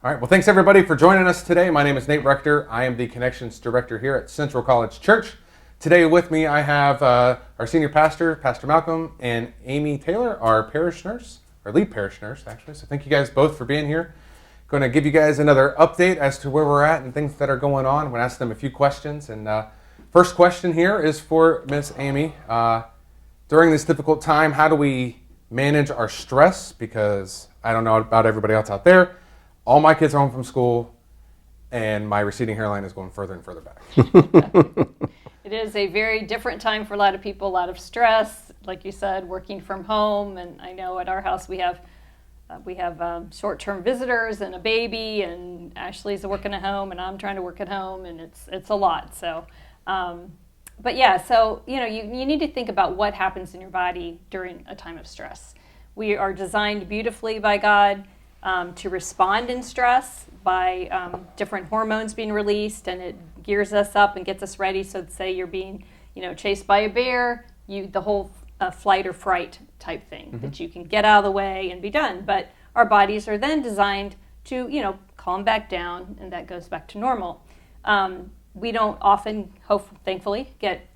All right, well, thanks everybody for joining us today. My name is Nate Rector. I am the Connections Director here at Central College Church. Today with me I have our senior pastor, Pastor Malcolm, and Amy Taylor, our parish nurse, our lead parish nurse, actually. So thank you guys both for being here. Going to give you guys another update as to where we're at and things that are going on. I'm going to ask them a few questions. And first question here is for Miss Amy. During this difficult time, how do we manage our stress? Because I don't know about everybody else out there. All my kids are home from school, and my receding hairline is going further and further back. It is a very different time for a lot of people, a lot of stress, like you said, working from home. And I know at our house we have short-term visitors and a baby, and Ashley's working at home, and I'm trying to work at home, and it's a lot. So, but yeah, so you need to think about what happens in your body during a time of stress. We are designed beautifully by God to respond in stress by different hormones being released, and it gears us up and gets us ready. So say you're being, chased by a bear, the whole flight or fright type thing, that you can get out of the way and be done. But our bodies are then designed to, calm back down, and that goes back to normal. We don't often, thankfully, get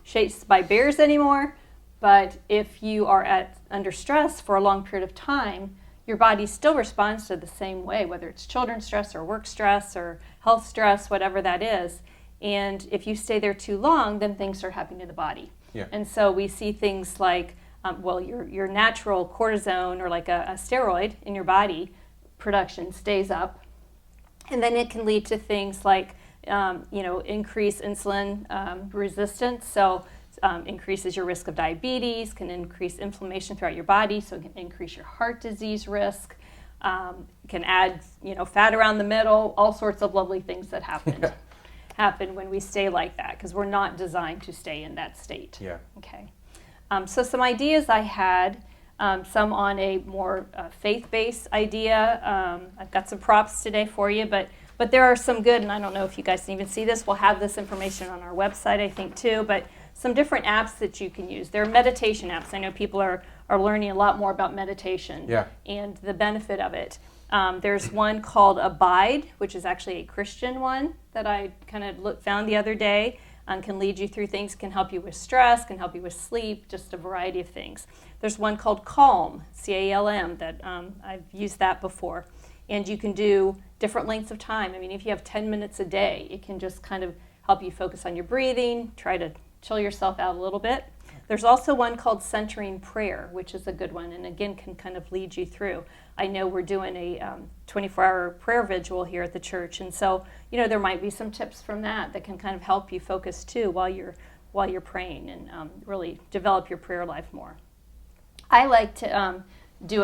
chased by bears anymore. But if you are under stress for a long period of time, your body still responds to the same way, whether it's children's stress or work stress or health stress, whatever that is. And if you stay there too long, then things start happening to the body. Yeah. And so we see things like, your natural cortisone or like a steroid in your body production stays up. And then it can lead to things like, increased insulin resistance. So increases your risk of diabetes, can increase inflammation throughout your body, so it can increase your heart disease risk, can add, fat around the middle, all sorts of lovely things that happen when we stay like that, because we're not designed to stay in that state. Yeah. Okay. So some ideas I had, some on a more faith-based idea. I've got some props today for you, but there are some good, and I don't know if you guys can even see this. We'll have this information on our website, I think, too, but some different apps that you can use. There are meditation apps. I know people are learning a lot more about meditation and the benefit of it. There's one called Abide, which is actually a Christian one that I kind of found the other day. Can lead you through things, can help you with stress, can help you with sleep, just a variety of things. There's one called Calm, C-A-L-M, that I've used that before. And you can do different lengths of time. I mean, if you have 10 minutes a day, it can just kind of help you focus on your breathing, try to chill yourself out a little bit. There's also one called Centering Prayer, which is a good one, and again can kind of lead you through. I know we're doing a 24-hour prayer vigil here at the church, and so there might be some tips from that can kind of help you focus too while you're praying and really develop your prayer life more. I like to do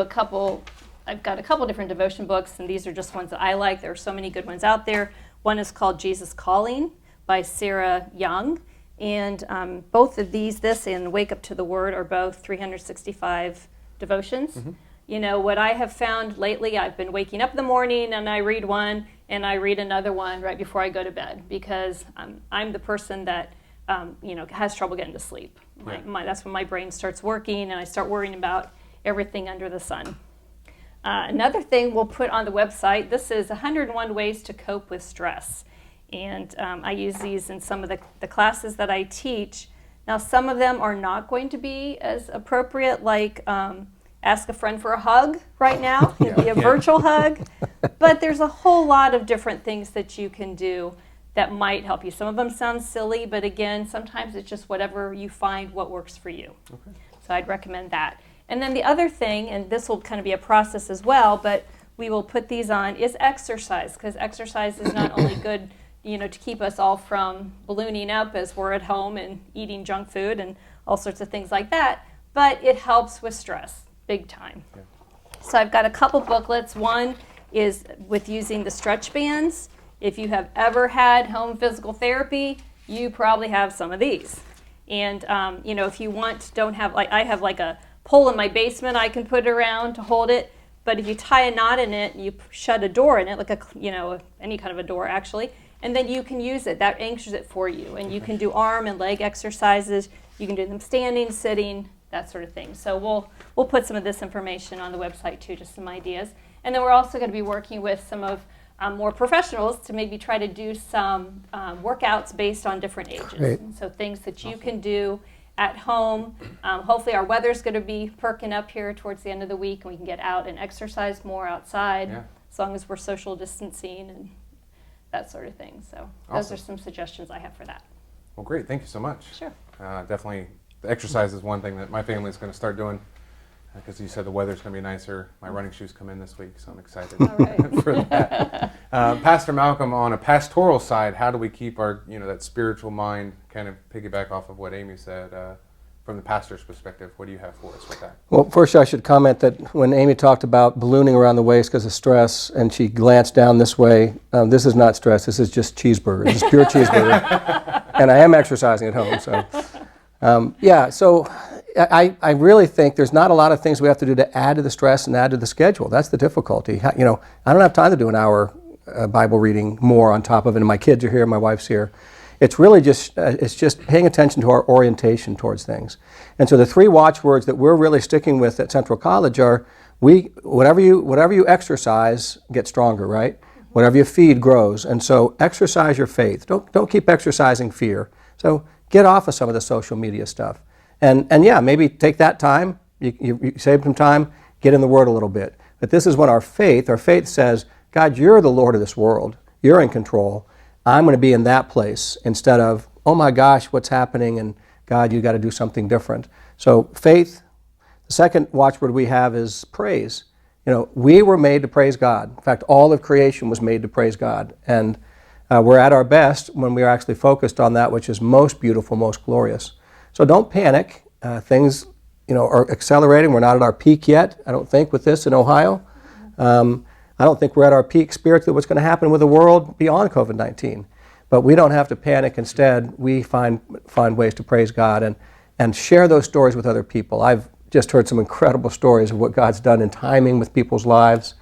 I've got a couple different devotion books, and these are just ones that I like. There are so many good ones out there. One is called Jesus Calling by Sarah Young. And both of this and Wake Up to the Word are both 365 devotions. Mm-hmm. What I have found lately, I've been waking up in the morning and I read one and I read another one right before I go to bed, because I'm the person that has trouble getting to sleep. That's when my brain starts working and I start worrying about everything under the sun. Another thing we'll put on the website, this is 101 Ways to Cope with Stress. And I use these in some of the classes that I teach. Now, some of them are not going to be as appropriate, like ask a friend for a hug right now. It'd be a virtual hug. But there's a whole lot of different things that you can do that might help you. Some of them sound silly, but again, sometimes it's just whatever you find what works for you. Okay. So I'd recommend that. And then the other thing, and this will kind of be a process as well, but we will put these on, is exercise, because exercise is not only good to keep us all from ballooning up as we're at home and eating junk food and all sorts of things like that, but it helps with stress, big time. Yeah. So I've got a couple booklets. One is with using the stretch bands. If you have ever had home physical therapy, you probably have some of these. And, if you don't have, I have like a pole in my basement I can put around to hold it, but if you tie a knot in it, you shut a door in it, like any kind of a door actually, and then you can use it. That anchors it for you. And you can do arm and leg exercises. You can do them standing, sitting, that sort of thing. So we'll put some of this information on the website too, just some ideas. And then we're also going to be working with some of more professionals to maybe try to do some workouts based on different ages. Great. And so things that you can do at home. Hopefully our weather's going to be perking up here towards the end of the week, and we can get out and exercise more outside, as long as we're social distancing and that sort of thing. So those are some suggestions I have for that. Well, great. Thank you so much. Sure. Definitely, the exercise is one thing that my family is going to start doing, because you said the weather's going to be nicer. My running shoes come in this week, so I'm excited for that. Pastor Malcolm, on a pastoral side, how do we keep our, that spiritual mind, kind of piggyback off of what Amy said, from the pastor's perspective? What do you have for us with that? Well, first I should comment that when Amy talked about ballooning around the waist because of stress, and she glanced down this way, this is not stress. This is just cheeseburger. This is pure cheeseburger. And I am exercising at home, so. So I really think there's not a lot of things we have to do to add to the stress and add to the schedule. That's the difficulty. I don't have time to do an hour Bible reading more on top of it, and my kids are here, my wife's here. It's really just paying attention to our orientation towards things. And so the 3 watchwords that we're really sticking with at Central College are, whatever you exercise gets stronger, right? Whatever you feed grows. And so exercise your faith. Don't keep exercising fear. So get off of some of the social media stuff. And maybe take that time, you save some time, get in the Word a little bit. But this is what our faith says, God, you're the Lord of this world. You're in control. I'm going to be in that place instead of, oh my gosh, what's happening, and God, you got to do something different. So faith. The second watchword we have is praise. We were made to praise God. In fact, all of creation was made to praise God. And we're at our best when we are actually focused on that which is most beautiful, most glorious. So don't panic. Things, are accelerating. We're not at our peak yet, I don't think, with this in Ohio. I don't think we're at our peak spiritually what's going to happen with the world beyond COVID-19. But we don't have to panic. Instead, we find ways to praise God and share those stories with other people. I've just heard some incredible stories of what God's done in timing with people's lives,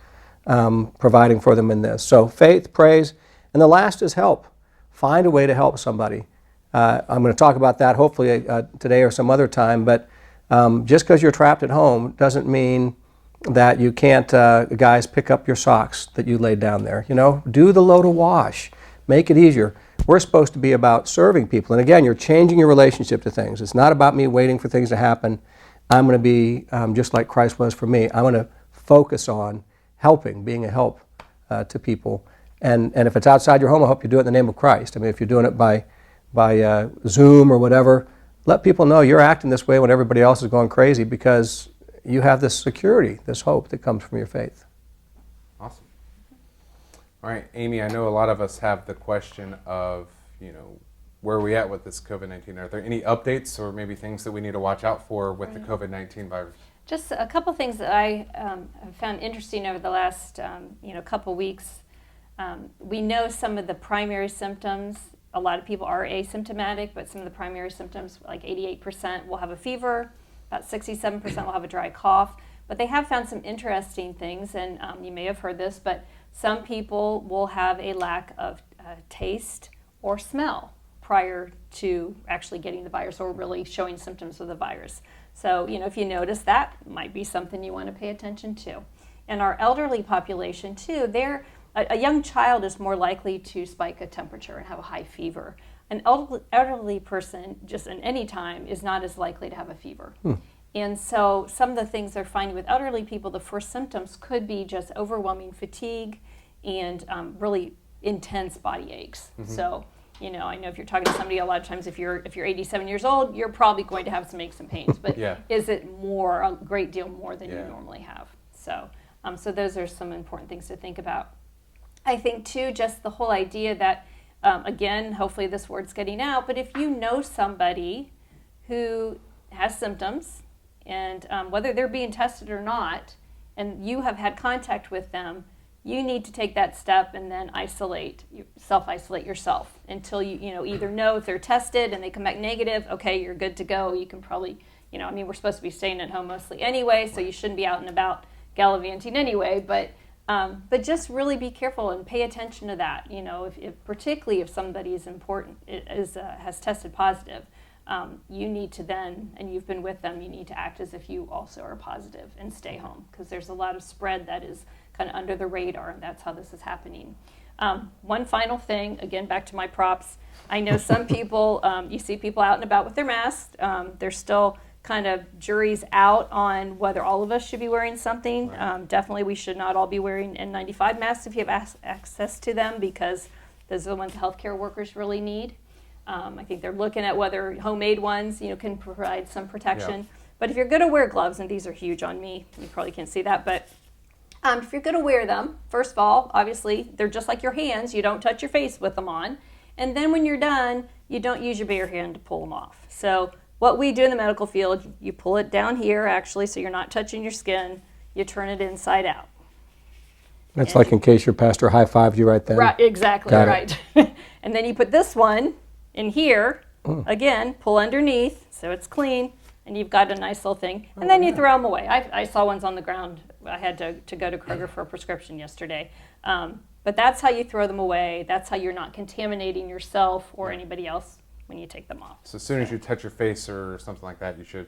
providing for them in this. So faith, praise, and the last is help. Find a way to help somebody. I'm going to talk about that hopefully today or some other time, but just because you're trapped at home doesn't mean that you can't, guys, pick up your socks that you laid down there. Do the load of wash. Make it easier. We're supposed to be about serving people. And again, you're changing your relationship to things. It's not about me waiting for things to happen. I'm going to be just like Christ was for me. I'm going to focus on helping, being a help to people. And if it's outside your home, I hope you do it in the name of Christ. I mean, if you're doing it by Zoom or whatever, let people know you're acting this way when everybody else is going crazy, because you have this security, this hope that comes from your faith. Awesome. All right, Amy, I know a lot of us have the question of, where are we at with this COVID-19? Are there any updates or maybe things that we need to watch out for with the COVID-19 virus? Just a couple things that I have found interesting over the last couple weeks. We know some of the primary symptoms. A lot of people are asymptomatic, but some of the primary symptoms, like 88% will have a fever, about 67% will have a dry cough. But they have found some interesting things, and you may have heard this, but some people will have a lack of taste or smell prior to actually getting the virus or really showing symptoms of the virus. So, if you notice, that might be something you want to pay attention to. And our elderly population, too, a young child is more likely to spike a temperature and have a high fever. An elderly person, just at any time, is not as likely to have a fever. And so some of the things they're finding with elderly people, the first symptoms could be just overwhelming fatigue and really intense body aches. So, I know if you're talking to somebody, a lot of times if you're 87 years old, you're probably going to have some aches and pains. But is it a great deal more than you normally have? So those are some important things to think about. I think, too, just the whole idea that, again, hopefully this word's getting out, but if you know somebody who has symptoms, and whether they're being tested or not, and you have had contact with them, you need to take that step and then self-isolate yourself until you either know if they're tested and they come back negative, okay, you're good to go. You can probably, we're supposed to be staying at home mostly anyway, so you shouldn't be out and about gallivanting anyway, but just really be careful and pay attention to that. Particularly if somebody is important, has tested positive, you need to then, and you've been with them, you need to act as if you also are positive and stay home, because there's a lot of spread that is kind of under the radar, and that's how this is happening. One final thing, again, back to my props. I know some people, you see people out and about with their masks. There's still kind of juries out on whether all of us should be wearing something. Right. Definitely we should not all be wearing N95 masks if you have access to them, because those are the ones healthcare workers really need. I think they're looking at whether homemade ones, can provide some protection. Yeah. But if you're going to wear gloves, and these are huge on me, you probably can't see that, but if you're going to wear them, first of all, obviously, they're just like your hands. You don't touch your face with them on. And then when you're done, you don't use your bare hand to pull them off. So what we do in the medical field, you pull it down here, actually, so you're not touching your skin. You turn it inside out. That's like in case your pastor high-fived you right then. Right, exactly, Got right. And then you put this one in here, again, pull underneath so it's clean, and you've got a nice little thing. And then you throw them away. I saw ones on the ground. I had to go to Kroger for a prescription yesterday. But that's how you throw them away. That's how you're not contaminating yourself or anybody else when you take them off. So as soon as you touch your face or something like that, you should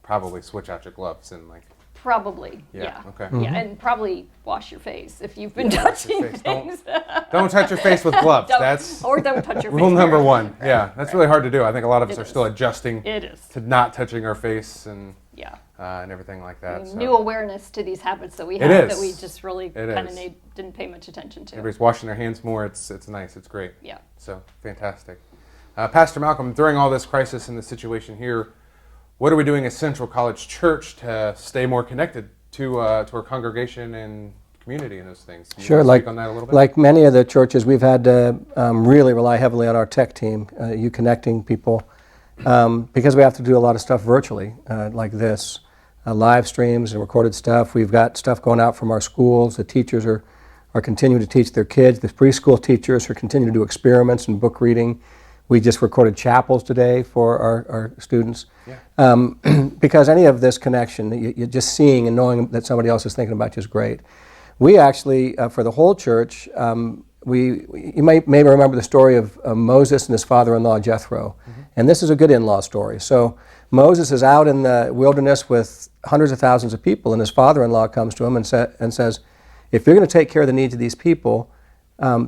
probably switch out your gloves and Probably, yeah. Okay. Yeah, and probably wash your face if you've been touching face. things. Don't touch your face with gloves. That's Or don't touch your face. rule number very one. often. Yeah, that's really hard to do. I think a lot of us It are is. still adjusting It is. to not touching our face and Yeah. and everything like that. So New awareness to these habits that we It have is. that we just really It kind is. of didn't pay much attention to. everybody's washing their hands more. It's nice. It's great. Yeah. So fantastic. Pastor Malcolm, during all this crisis and the situation here, what are we doing as Central College Church to stay more connected to our congregation and community and those things? Can you Sure, speak on that a little bit? like many of the churches, we've had to really rely heavily on our tech team, you connecting people, because we have to do a lot of stuff virtually, like this, live streams and recorded stuff. We've got stuff going out from our schools. The teachers are continuing to teach their kids. The preschool teachers are continuing to do experiments and book reading. We just recorded chapels today for our students. Yeah. Because any of this connection, you're just seeing and knowing that somebody else is thinking about you is great. We actually, for the whole church, you may remember the story of Moses and his father-in-law Jethro. Mm-hmm. And this is a good in-law story. So Moses is out in the wilderness with hundreds of thousands of people, and his father-in-law comes to him and says, if you're going to take care of the needs of these people,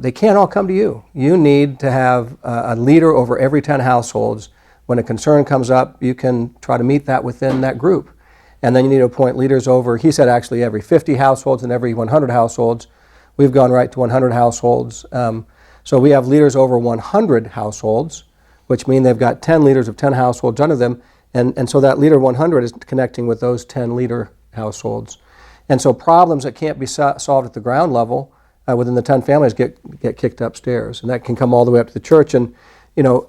they can't all come to you. You need to have a leader over every 10 households. When a concern comes up, you can try to meet that within that group. And then you need to appoint leaders over, he said actually every 50 households and every 100 households. We've gone right to 100 households. So we have leaders over 100 households, which mean they've got 10 leaders of 10 households under them. And so that leader 100 is connecting with those 10 leader households. And so problems that can't be solved at the ground level within the 10 families get kicked upstairs. And that can come all the way up to the church. And,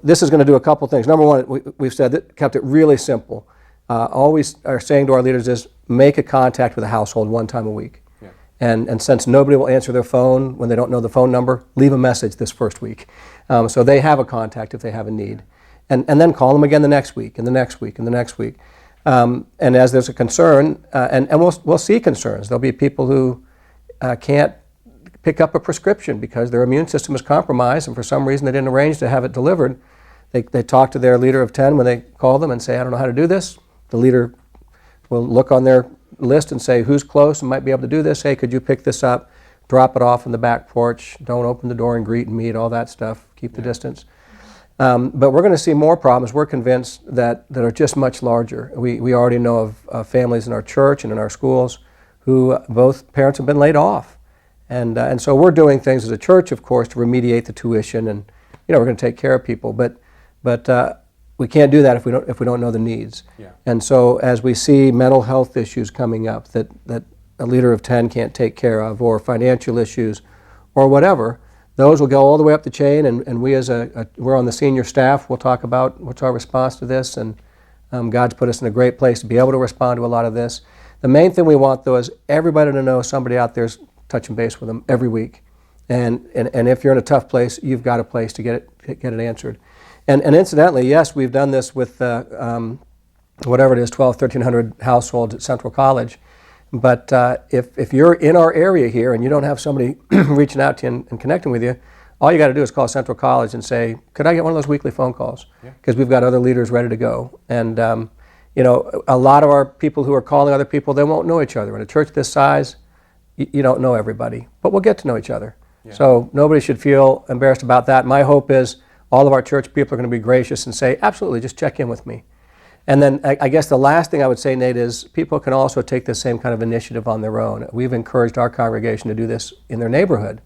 this is going to do a couple things. Number one, we've said that, kept it really simple. All we are saying to our leaders is make a contact with a household one time a week. Yeah. And since nobody will answer their phone when they don't know the phone number, leave a message this first week. So they have a contact if they have a need. And then call them again the next week, and the next week, and the next week. And as there's a concern, and we'll see concerns. There'll be people who can't pick up a prescription because their immune system is compromised, and for some reason they didn't arrange to have it delivered. They talk to their leader of 10 when they call them and say, I don't know how to do this. The leader will look on their list and say, who's close and might be able to do this? Hey, could you pick this up? Drop it off in the back porch. Don't open the door and greet and meet, all that stuff. Keep the distance. But we're going to see more problems, we're convinced, that are just much larger. We already know of families in our church and in our schools who both parents have been laid off. And so we're doing things as a church, of course, to remediate the tuition, and we're going to take care of people. But we can't do that if we don't know the needs. Yeah. And so as we see mental health issues coming up that a leader of 10 can't take care of, or financial issues, or whatever, those will go all the way up the chain. And we as we're on the senior staff, we'll talk about what's our response to this. And God's put us in a great place to be able to respond to a lot of this. The main thing we want, though, is everybody to know somebody out there's touching base with them every week. And if you're in a tough place, you've got a place to get it answered. And incidentally, yes, we've done this with whatever it is, 1,300 households at Central College. But if you're in our area here and you don't have somebody reaching out to you and connecting with you, all you got to do is call Central College and say, could I get one of those weekly phone calls? Because we've got other leaders ready to go. And, a lot of our people who are calling other people, they won't know each other. In a church this size, you don't know everybody, but we'll get to know each other. Yeah. So nobody should feel embarrassed about that. My hope is all of our church people are going to be gracious and say, absolutely, just check in with me. And then I guess the last thing I would say, Nate, is people can also take the same kind of initiative on their own. We've encouraged our congregation to do this in their neighborhood.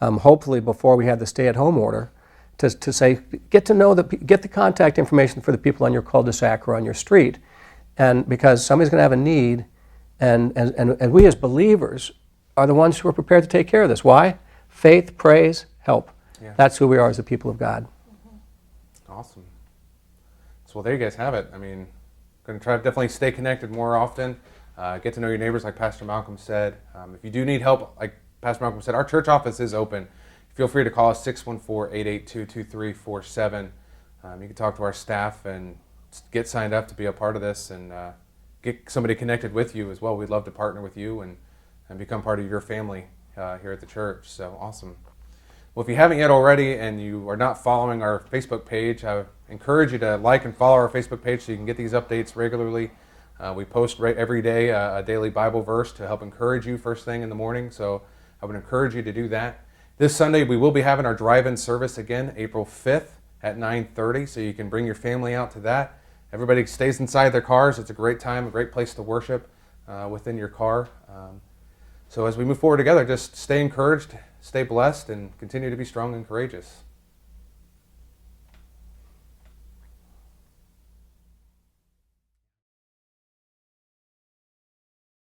Hopefully before we had the stay-at-home order, to say, get the contact information for the people on your cul-de-sac or on your street, and because somebody's going to have a need, and we as believers are the ones who are prepared to take care of this. Why? Faith, praise, help. Yeah. That's who we are as the people of God. Awesome. So, well, there you guys have it. I mean, going to try to definitely stay connected more often, get to know your neighbors, like Pastor Malcolm said. If you do need help, like Pastor Malcolm said, our church office is open. Feel free to call us 614-882-2347. You can talk to our staff and get signed up to be a part of this, and get somebody connected with you as well. We'd love to partner with you and become part of your family here at the church. So awesome. Well, if you haven't yet already and you are not following our Facebook page, I encourage you to like and follow our Facebook page so you can get these updates regularly. We post every day a daily Bible verse to help encourage you first thing in the morning. So I would encourage you to do that. This Sunday, we will be having our drive-in service again, April 5th at 9:30, so you can bring your family out to that. Everybody stays inside their cars. It's a great time, a great place to worship within your car. So as we move forward together, just stay encouraged, stay blessed, and continue to be strong and courageous.